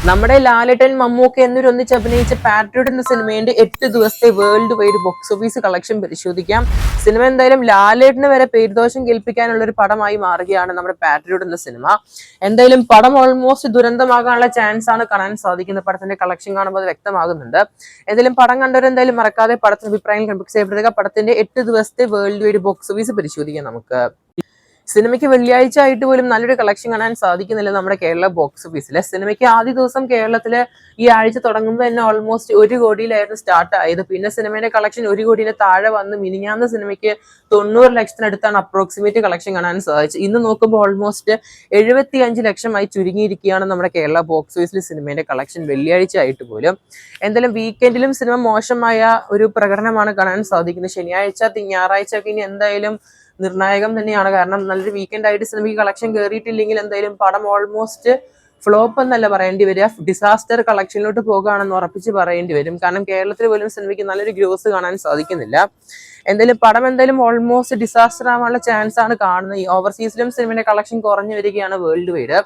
നമ്മുടെ ലാലേട്ടൻ മമ്മൂക്ക എന്നിവരൊന്നിച്ച് അഭിനയിച്ച പാട്രിയോട്ട് എന്ന സിനിമയുടെ 8 ദിവസത്തെ world wide box office collection പരിശോധിക്കാം. സിനിമ എന്തായാലും ലാലേട്ടന് വരെ പേരുദോഷം കേൾപ്പിക്കാനുള്ള ഒരു പടമായി മാറുകയാണ് നമ്മുടെ പാട്രിയോട്ട് എന്ന സിനിമ. എന്തായാലും പടം ഓൾമോസ്റ്റ് ദുരന്തമാകാനുള്ള ചാൻസ് ആണ് കാണാൻ സാധിക്കുന്നത്. പടത്തിന്റെ കളക്ഷൻ കാണുമ്പോൾ അത് വ്യക്തമാകുന്നുണ്ട്. എന്തായാലും പടം കണ്ടവരെന്തായാലും മറക്കാതെ പടത്തിന്റെ അഭിപ്രായം കൺഫ്യൂസ് ചെയ്യപ്പെടുക. പടത്തിന്റെ 8 ദിവസത്തെ വേൾഡ് വൈഡ് ബോക്സ് ഓഫീസ് പരിശോധിക്കാം നമുക്ക്. സിനിമയ്ക്ക് വെള്ളിയാഴ്ച ആയിട്ട് പോലും നല്ലൊരു കളക്ഷൻ കാണാൻ സാധിക്കുന്നില്ല നമ്മുടെ കേരള ബോക്സ് ഓഫീസിൽ. സിനിമയ്ക്ക് ആദ്യ ദിവസം കേരളത്തില് ഈ ആഴ്ച തുടങ്ങുമ്പോൾ തന്നെ ഓൾമോസ്റ്റ് 1 കോടിയിലായിരുന്നു സ്റ്റാർട്ട് ആയത്. പിന്നെ സിനിമയുടെ കളക്ഷൻ 1 കോടിയുടെ താഴെ വന്ന് മിനിഞ്ഞാന്ന് സിനിമയ്ക്ക് 90 ലക്ഷത്തിനടുത്താണ് അപ്രോക്സിമേറ്റ് കളക്ഷൻ കാണാൻ സാധിച്ചത്. ഇന്ന് നോക്കുമ്പോൾ ഓൾമോസ്റ്റ് 75 ലക്ഷമായി ചുരുങ്ങിയിരിക്കുകയാണ് നമ്മുടെ കേരള ബോക്സ് ഓഫീസിൽ സിനിമയുടെ കളക്ഷൻ വെള്ളിയാഴ്ച ആയിട്ട് പോലും. എന്തായാലും വീക്കെൻഡിലും സിനിമ മോശമായ ഒരു പ്രകടനമാണ് കാണാൻ സാധിക്കുന്നത്. ശനിയാഴ്ച ഞായറാഴ്ച ഒക്കെ ഇനി എന്തായാലും നിർണായകം തന്നെയാണ്. കാരണം നല്ലൊരു വീക്കെൻഡ് ആയിട്ട് സിനിമയ്ക്ക് കളക്ഷൻ കയറിയിട്ടില്ലെങ്കിൽ എന്തായാലും പടം ഓൾമോസ്റ്റ് ഫ്ലോപ്പ് എന്നല്ല പറയേണ്ടി വരിക, ഡിസാസ്റ്റർ കളക്ഷനിലോട്ട് പോകുകയാണെന്ന് ഉറപ്പിച്ച് പറയേണ്ടി വരും. കാരണം കേരളത്തിൽ പോലും സിനിമയ്ക്ക് നല്ലൊരു ഗ്രോസ് കാണാൻ സാധിക്കുന്നില്ല. എന്തായാലും പടം എന്തായാലും ഓൾമോസ്റ്റ് ഡിസാസ്റ്റർ ആവാനുള്ള ചാൻസ് ആണ് കാണുന്നത്. ഈ ഓവർസീസിലും സിനിമയുടെ കളക്ഷൻ കുറഞ്ഞു വരികയാണ് വേൾഡ് വൈഡ്.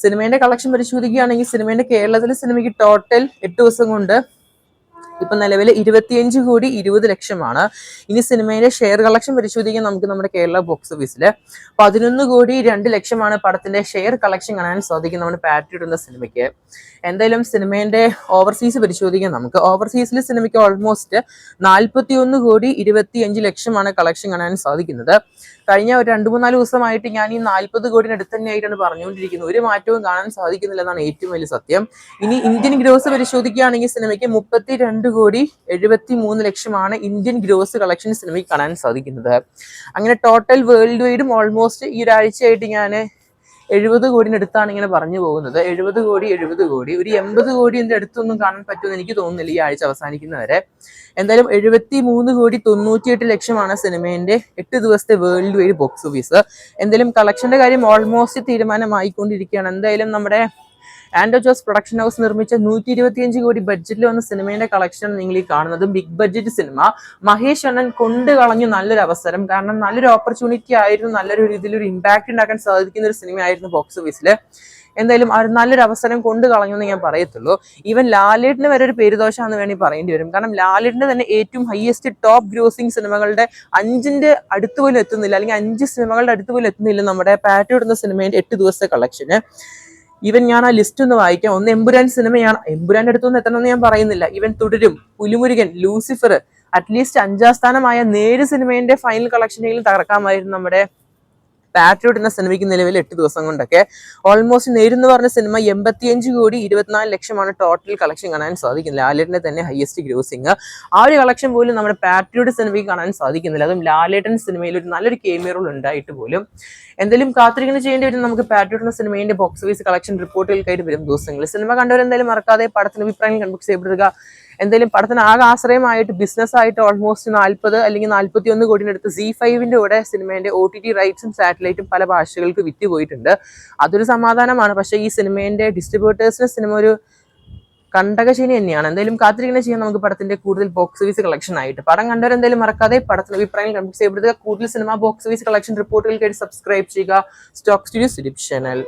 സിനിമയുടെ കളക്ഷൻ പരിശോധിക്കുകയാണെങ്കിൽ സിനിമയുടെ കേരളത്തിലെ സിനിമയ്ക്ക് ടോട്ടൽ 8 ദിവസം കൊണ്ട് ഇപ്പൊ നിലവിൽ 25,20,00,000 ഇനി സിനിമയിലെ ഷെയർ കളക്ഷൻ പരിശോധിക്കാൻ നമുക്ക് നമ്മുടെ കേരള ബോക്സ് ഓഫീസിൽ 11,02,00,000 പടത്തിന്റെ ഷെയർ കളക്ഷൻ കാണാൻ സാധിക്കും നമ്മുടെ പാട്രിയോട്ട് എന്ന സിനിമയ്ക്ക്. എന്തായാലും സിനിമേന്റെ ഓവർസീസ് പരിശോധിക്കാൻ നമുക്ക്. ഓവർസീസിലെ സിനിമയ്ക്ക് ഓൾമോസ്റ്റ് 41,25,00,000 കളക്ഷൻ കാണാൻ സാധിക്കുന്നത്. കഴിഞ്ഞ ഒരു 2-3-4 ദിവസമായിട്ട് ഞാൻ ഈ 40 കോടിനടുത്ത് തന്നെയായിട്ടാണ് പറഞ്ഞുകൊണ്ടിരിക്കുന്നത്. ഒരു മാറ്റവും കാണാൻ സാധിക്കുന്നില്ല എന്നാണ് ഏറ്റവും വലിയ സത്യം. ഇനി ഇന്ത്യൻ ഗ്രോസ് പരിശോധിക്കുകയാണെങ്കിൽ സിനിമയ്ക്ക് 32,73,00,000 ഇന്ത്യൻ ഗ്രോസ് കളക്ഷൻ സിനിമയ്ക്ക് കാണാൻ സാധിക്കുന്നത്. അങ്ങനെ ടോട്ടൽ വേൾഡ് വൈഡും ഓൾമോസ്റ്റ് ഈ ഒരാഴ്ചയായിട്ട് ഞാൻ 70 കോടിനടുത്താണ് ഇങ്ങനെ പറഞ്ഞു പോകുന്നത്. 70 കോടി ഒരു 80 കോടിന്റെ അടുത്തൊന്നും കാണാൻ പറ്റുമെന്ന് എനിക്ക് തോന്നുന്നില്ല ഈ ആഴ്ച അവസാനിക്കുന്നവരെ. എന്തായാലും 73,98,00,000 സിനിമേന്റെ 8 ദിവസത്തെ വേൾഡ് വൈഡ് ബോക്സ് ഓഫീസ്. എന്തായാലും കളക്ഷന്റെ കാര്യം ഓൾമോസ്റ്റ് തീരുമാനമായിക്കൊണ്ടിരിക്കുകയാണ്. എന്തായാലും നമ്മുടെ ആൻഡോ ജോസ് പ്രൊഡക്ഷൻ ഹൗസ് നിർമ്മിച്ച 125 കോടി ബഡ്ജറ്റിൽ വന്ന സിനിമയുടെ കളക്ഷൻ നിങ്ങൾ ഈ കാണുന്നത്. ബിഗ് ബഡ്ജറ്റ് സിനിമ മഹേഷ് അണ്ണൻ കൊണ്ടു കളഞ്ഞു നല്ലൊരു അവസരം. കാരണം നല്ലൊരു ഓപ്പർച്യൂണിറ്റി ആയിരുന്നു, നല്ലൊരു രീതിയിൽ ഒരു ഇമ്പാക്ട് ഉണ്ടാക്കാൻ സാധിക്കുന്ന ഒരു സിനിമയായിരുന്നു ബോക്സ് ഓഫീസിൽ. എന്തായാലും നല്ലൊരു അവസരം കൊണ്ടു കളഞ്ഞു എന്ന് ഞാൻ പറയത്തുള്ളൂ. ഈവൻ ലാലേട്ടിന് വരെ ഒരു പേരുദോഷമാണെന്ന് വേണമെങ്കിൽ പറയേണ്ടി വരും. കാരണം ലാലേട്ടിന് തന്നെ ഏറ്റവും ഹയസ്റ്റ് ടോപ്പ് ഗ്രോസിംഗ് സിനിമകളുടെ 5ന്റെ അടുത്ത് പോലും എത്തുന്നില്ല, അല്ലെങ്കിൽ 5 സിനിമകളുടെ അടുത്ത് പോലും എത്തുന്നില്ല നമ്മുടെ പാട്രിയോട്ട് എന്ന സിനിമയുടെ 8 ദിവസത്തെ കളക്ഷന്. ഈവൻ ഞാൻ ആ ലിസ്റ്റ് ഒന്ന് വായിക്കാം. ഒന്ന് എമ്പുരാൻ സിനിമയാണ്, എമ്പുരാന്റെ അടുത്തൊന്നും എത്തണമെന്ന് ഞാൻ പറയുന്നില്ല. ഈവൻ തുടരും, പുലിമുരുകൻ, ലൂസിഫർ, അറ്റ്ലീസ്റ്റ് 5ാം സ്ഥാനമായ 7 സിനിമേന്റെ ഫൈനൽ കളക്ഷനെങ്കിലും തകർക്കാമായിരുന്നു നമ്മുടെ പാട്രിയോട്ട് എന്ന സിനിമയ്ക്ക് നിലവിൽ 8 ദിവസം കൊണ്ടൊക്കെ. ഓൾമോസ്റ്റ് നേരെന്ന് പറഞ്ഞ സിനിമ 85,24,00,000 ടോട്ടൽ കളക്ഷൻ കാണാൻ സാധിക്കുന്നത്. ലാലേട്ടന്റെ തന്നെ ഹയസ്റ്റ് ഗ്രോസിങ്. ആ ഒരു കളക്ഷൻ പോലും നമ്മുടെ പാട്രിയോട്ട് സിനിമയ്ക്ക് കാണാൻ സാധിക്കുന്നില്ല. അതും ലാലേട്ടൻ സിനിമയിൽ ഒരു നല്ലൊരു കേമിയോ റോൾ ഉണ്ടായിട്ട് പോലും. എന്തായാലും കാത്തിരിക്കുന്ന ചെയ്യേണ്ടി വരും നമുക്ക് പാട്രിയോട്ട് എന്ന സിനിമയുടെ ബോക്സ് ഓഫീസ് കളക്ഷൻ റിപ്പോർട്ടുകൾക്കായിട്ട് വരും ദിവസങ്ങളിൽ. സിനിമ കണ്ടവരെന്തായാലും മറക്കാതെ പടത്തിന്റെ അഭിപ്രായം കൺഫ്യൂസ് ചെയ്യപ്പെടുക. എന്തായാലും പടത്തിന് ആകെ ആശ്രയമായിട്ട് ബിസിനസ് ആയിട്ട് ഓൾമോസ്റ്റ് 40 അല്ലെങ്കിൽ 41 കോടിനടുത്ത് Z5ന്റെ കൂടെ സിനിമേന്റെ OTT റൈറ്റ്സും സാറ്റലൈറ്റും പല ഭാഷകൾക്ക് വിറ്റുപോയിട്ടുണ്ട്. അതൊരു സമാധാനമാണ്. പക്ഷേ ഈ സിനിമേന്റെ ഡിസ്ട്രിബ്യൂട്ടേഴ്സിന് സിനിമ ഒരു കണ്ടകശനി തന്നെയാണ്. എന്തായാലും കാത്തിരിക്കുന്ന ചെയ്യാൻ നമുക്ക് പടത്തിന്റെ കൂടുതൽ ബോക്സ് ഓഫീസ് കളക്ഷൻ ആയിട്ട്. പടം കണ്ടവരെന്തായാലും മറക്കാതെ പടത്തിന്റെ അഭിപ്രായം കൺഫ്യൂസ് ചെയ്യപ്പെടുക. കൂടുതൽ സിനിമ ബോക്സ് ഓഫീസ് കളക്ഷൻ റിപ്പോർട്ടുകൾക്കായിട്ട് സബ്സ്ക്രൈബ് ചെയ്യുക സ്റ്റോക്ക് സ്റ്റുഡിയോസ് യൂട്യൂബ് ചാനൽ.